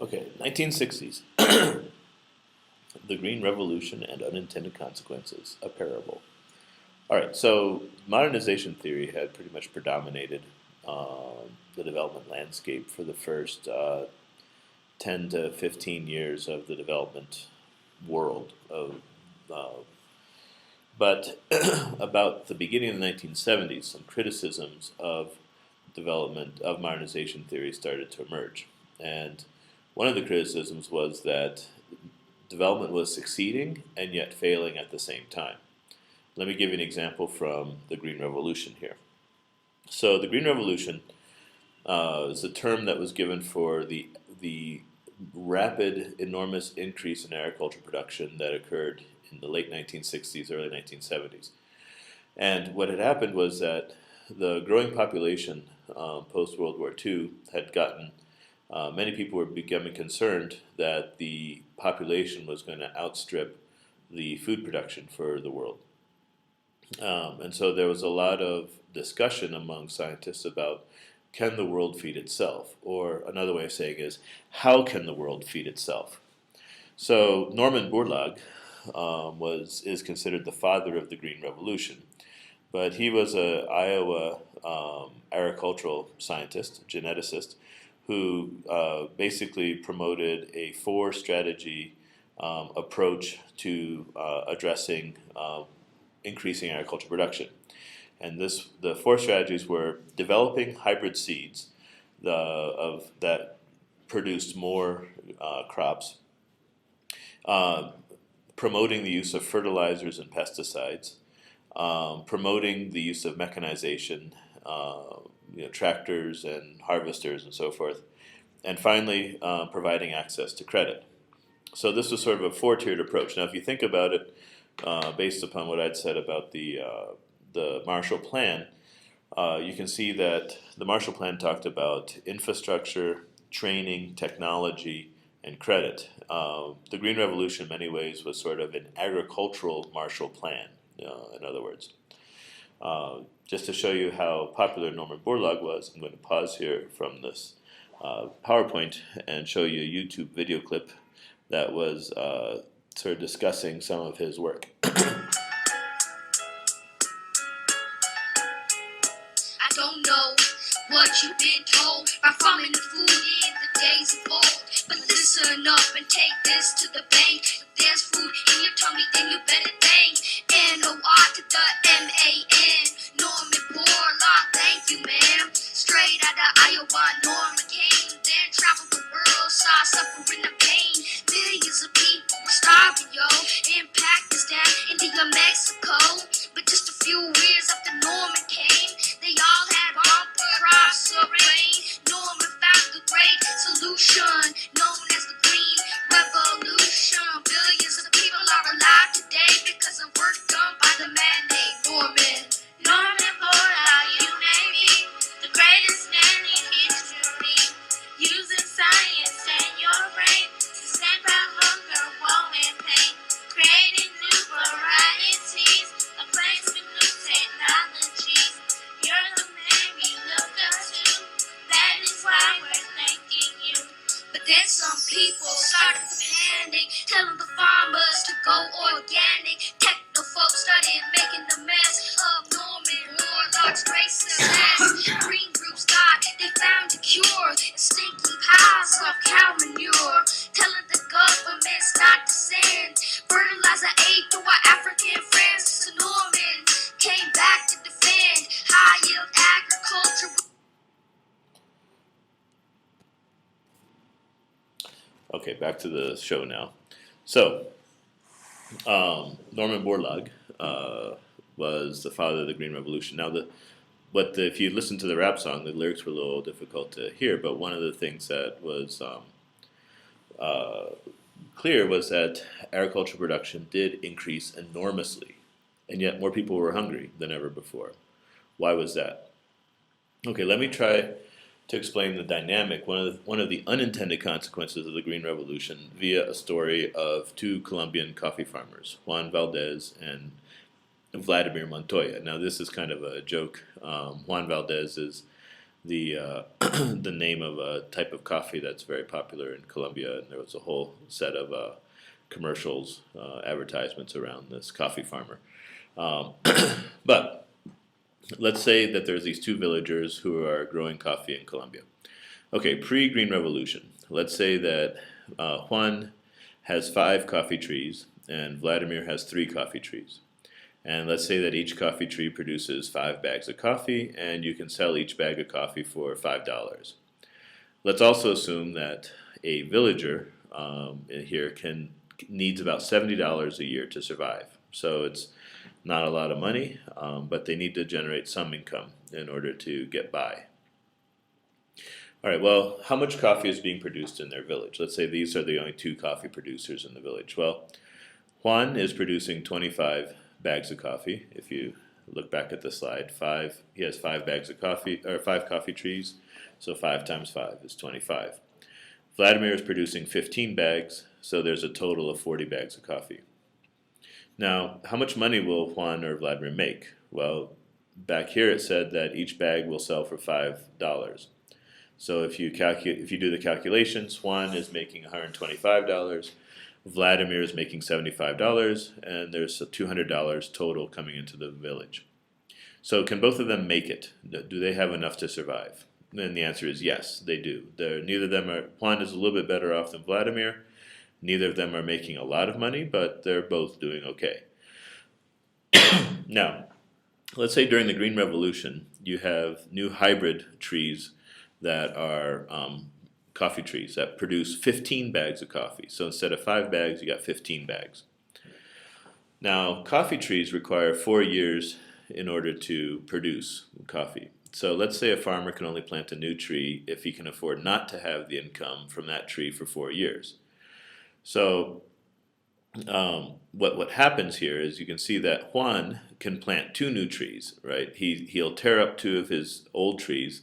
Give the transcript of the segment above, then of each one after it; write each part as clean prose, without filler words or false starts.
Okay, 1960s. The Green Revolution and Unintended Consequences, a parable. All right, so modernization theory had pretty much predominated the development landscape for the first 10 to 15 years of the development world. But about the beginning of the 1970s, some criticisms of development of modernization theory started to emerge. And one of the criticisms was that development was succeeding and yet failing at the same time. Let me give you an example from the Green Revolution here. So the Green Revolution is a term that was given for the rapid, enormous increase in agricultural production that occurred in the late 1960s, early 1970s. And what had happened was that the growing population post-World War II had gotten, many people were becoming concerned that the population was going to outstrip the food production for the world. And so there was a lot of discussion among scientists about, can the world feed itself? Or another way of saying is, how can the world feed itself? So Norman Borlaug is considered the father of the Green Revolution. But he was an Iowa agricultural scientist, geneticist, who basically promoted a four-strategy approach to addressing increasing agricultural production. And the four strategies were developing hybrid seeds that produced more crops, promoting the use of fertilizers and pesticides, promoting the use of mechanization, tractors and harvesters and so forth, and finally providing access to credit. So this was sort of a four-tiered approach. Now, if you think about it, based upon what I'd said about the Marshall Plan, you can see that the Marshall Plan talked about infrastructure, training, technology, and credit. The Green Revolution, in many ways, was sort of an agricultural Marshall Plan, in other words. Just to show you how popular Norman Borlaug was, I'm going to pause here from this PowerPoint and show you a YouTube video clip that was sort of discussing some of his work. I don't know what you've been told by farming the food in the days of old, but listen up and take this to the bank. If there's food in your tummy, then you better thank N-O-R to the M-A-N. Norman Borlaug, thank you, ma'am. Straight out of Iowa, Norman came, then traveled the world, saw suffering and pain. Millions of people were starving, yo, in Pakistan, India, Mexico. But just a few years after Norman came, they all had bumper crops of rain. Norman found the great solution, known as the Green Revolution. Billions of people are alive today because of work done by the man named Norman. Norman Borlaug, you may be the greatest man in history, using science and your brain to stamp out hunger, woe, and pain, creating new varieties of plants with new technologies. You're the man we look up to, that is why we're thanking you. But then some people started to panic, telling the farmers to go organic. Techno folks started making the mess of Norman Borlaug's great success. Green groups thought they found a cure in stinky piles of cow manure, telling the government not to send fertilizer aid to our African friends. So Norman came back to defend high-yield agriculture. Okay, back to the show now. So, Norman Borlaug was the father of the Green Revolution. Now, if you listen to the rap song, the lyrics were a little difficult to hear, but one of the things that was clear was that agricultural production did increase enormously, and yet more people were hungry than ever before. Why was that? Okay, let me try to explain the dynamic, one of the unintended consequences of the Green Revolution via a story of two Colombian coffee farmers, Juan Valdez and Vladimir Montoya. Now, this is kind of a joke. Juan Valdez is the the name of a type of coffee that's very popular in Colombia, and there was a whole set of commercials, advertisements around this coffee farmer. Um, but let's say that there's these two villagers who are growing coffee in Colombia. Okay, pre-Green Revolution. Let's say that Juan has 5 coffee trees and Vladimir has 3 coffee trees. And let's say that each coffee tree produces 5 bags of coffee, and you can sell each bag of coffee for $5. Let's also assume that a villager here needs about $70 a year to survive. So it's not a lot of money, but they need to generate some income in order to get by. All right, well, how much coffee is being produced in their village? Let's say these are the only 2 coffee producers in the village. Well, Juan is producing 25 bags of coffee. If you look back at the slide, he has 5 bags of coffee, or 5 coffee trees, so 5 times 5 is 25. Vladimir is producing 15 bags, so there's a total of 40 bags of coffee. Now, how much money will Juan or Vladimir make? Well, back here it said that each bag will sell for $5. So if you do the calculations, Juan is making $125, Vladimir is making $75, and there's a $200 total coming into the village. So can both of them make it? Do they have enough to survive? And the answer is yes, they do. Neither of them are. Juan is a little bit better off than Vladimir. Neither of them are making a lot of money, but they're both doing okay. Now, let's say during the Green Revolution, you have new hybrid trees that are coffee trees that produce 15 bags of coffee. So instead of 5 bags, you got 15 bags. Now, coffee trees require 4 years in order to produce coffee. So let's say a farmer can only plant a new tree if he can afford not to have the income from that tree for 4 years. So what happens here is you can see that Juan can plant 2 new trees, right? He'll tear up 2 of his old trees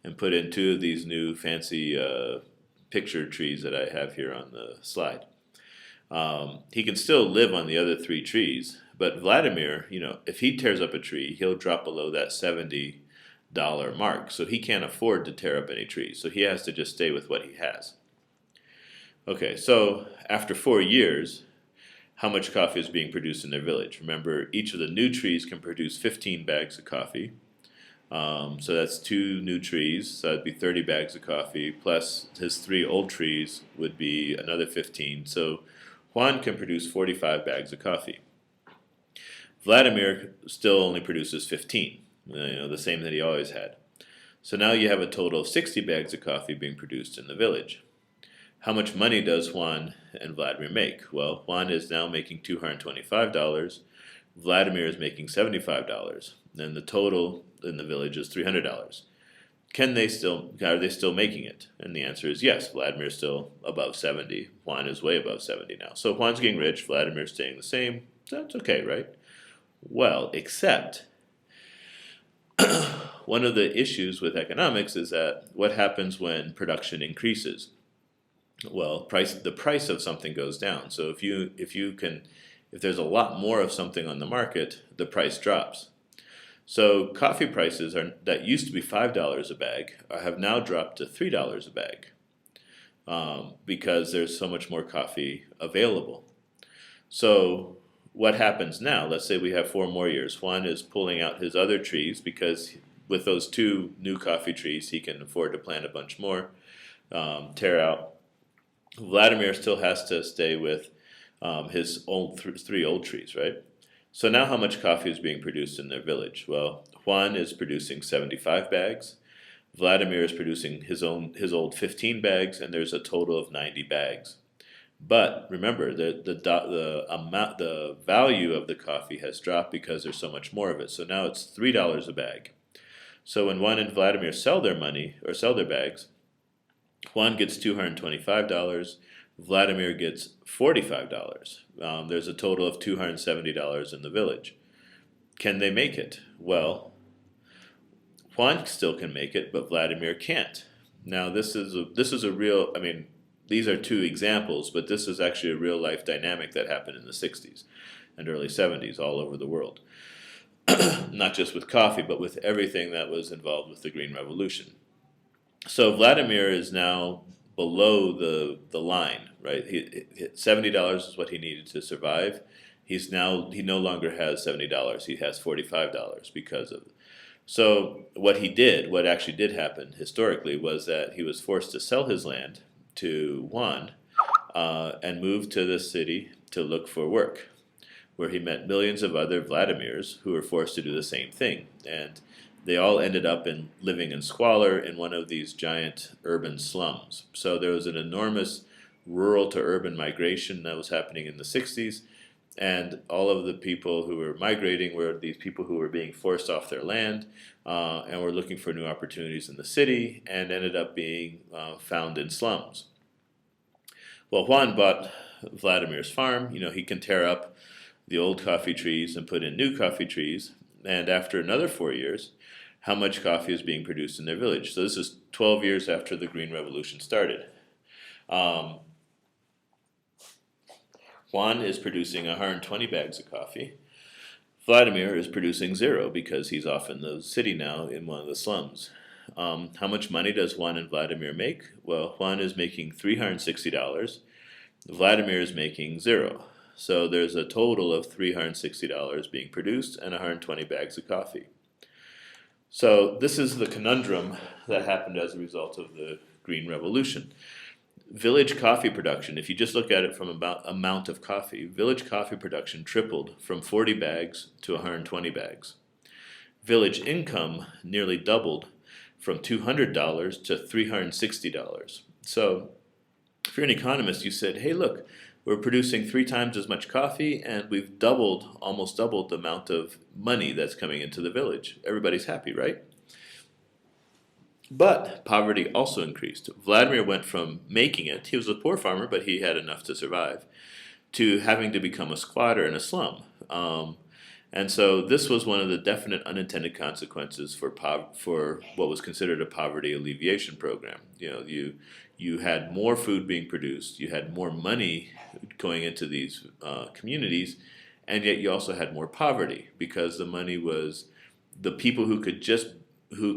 and put in 2 of these new fancy picture trees that I have here on the slide. He can still live on the other 3 trees, but Vladimir, if he tears up a tree, he'll drop below that $70 mark, so he can't afford to tear up any trees, so he has to just stay with what he has. Okay, so after 4 years, how much coffee is being produced in their village? Remember, each of the new trees can produce 15 bags of coffee. So that's 2 new trees, so that'd be 30 bags of coffee, plus his 3 old trees would be another 15. So Juan can produce 45 bags of coffee. Vladimir still only produces 15, the same that he always had. So now you have a total of 60 bags of coffee being produced in the village. How much money does Juan and Vladimir make? Well, Juan is now making $225. Vladimir is making $75. And the total in the village is $300. Are they still making it? And the answer is yes. Vladimir is still above 70. Juan is way above 70 now. So Juan's getting rich. Vladimir's staying the same. That's okay, right? Well, except one of the issues with economics is that what happens when production increases? Well, the price of something goes down. So if there's a lot more of something on the market, the price drops. So coffee prices that used to be $5 a bag have now dropped to $3 a bag because there's so much more coffee available. So what happens now? Let's say we have 4 more years. Juan is pulling out his other trees because with those 2 new coffee trees, he can afford to plant a bunch more, tear out. Vladimir still has to stay with his 3 old trees, right? So now how much coffee is being produced in their village? Well, Juan is producing 75 bags. Vladimir is producing his old 15 bags, and there's a total of 90 bags. But remember, the value of the coffee has dropped because there's so much more of it. So now it's $3 a bag. So when Juan and Vladimir sell their bags, Juan gets $225. Vladimir gets $45. There's a total of $270 in the village. Can they make it? Well, Juan still can make it, but Vladimir can't. Now, this is a real. These are 2 examples, but this is actually a real life dynamic that happened in the 60s and early 70s all over the world. Not just with coffee, but with everything that was involved with the Green Revolution. So Vladimir is now below the line, right? $70 is what he needed to survive. He no longer has $70. He has $45 because of. So what actually did happen historically, was that he was forced to sell his land to Juan and move to the city to look for work, where he met millions of other Vladimirs who were forced to do the same thing. And they all ended up living in squalor in one of these giant urban slums. So there was an enormous rural to urban migration that was happening in the 60s. And all of the people who were migrating were these people who were being forced off their land and were looking for new opportunities in the city, and ended up being found in slums. Well, Juan bought Vladimir's farm. He can tear up the old coffee trees and put in new coffee trees. And after another 4 years, how much coffee is being produced in their village? So this is 12 years after the Green Revolution started. Juan is producing 120 bags of coffee. Vladimir is producing 0 because he's off in the city now in one of the slums. How much money does Juan and Vladimir make? Well, Juan is making $360. Vladimir is making 0. So there's a total of $360 being produced and 120 bags of coffee. So this is the conundrum that happened as a result of the Green Revolution. Village coffee production, if you just look at it from about amount of coffee, village coffee production tripled from 40 bags to 120 bags. Village income nearly doubled from $200 to $360. So if you're an economist, you said, hey, look, we're producing 3 times as much coffee, and we've almost doubled the amount of money that's coming into the village. Everybody's happy, right? But poverty also increased. Vladimir went from making it, he was a poor farmer, but he had enough to survive, to having to become a squatter in a slum. And so this was one of the definite unintended consequences for what was considered a poverty alleviation program. You had more food being produced, you had more money going into these communities, and yet you also had more poverty, because the money was the people who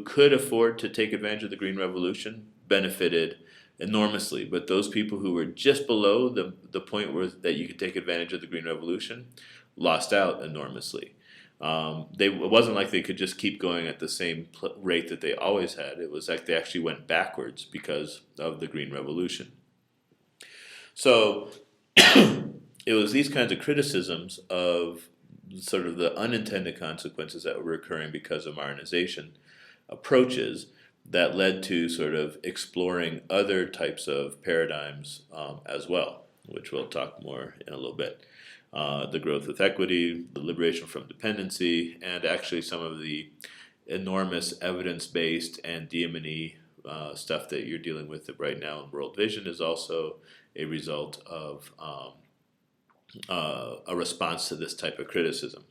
could afford to take advantage of the Green Revolution benefited enormously, but those people who were just below the point that you could take advantage of the Green Revolution lost out enormously. It wasn't like they could just keep going at the same rate that they always had. It was like they actually went backwards because of the Green Revolution. So it was these kinds of criticisms of sort of the unintended consequences that were occurring because of modernization approaches that led to sort of exploring other types of paradigms as well, which we'll talk more in a little bit. The growth with equity, the liberation from dependency, and actually some of the enormous evidence-based and DME stuff that you're dealing with right now in World Vision is also a result of a response to this type of criticism.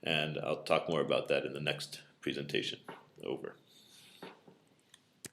And I'll talk more about that in the next presentation. Over.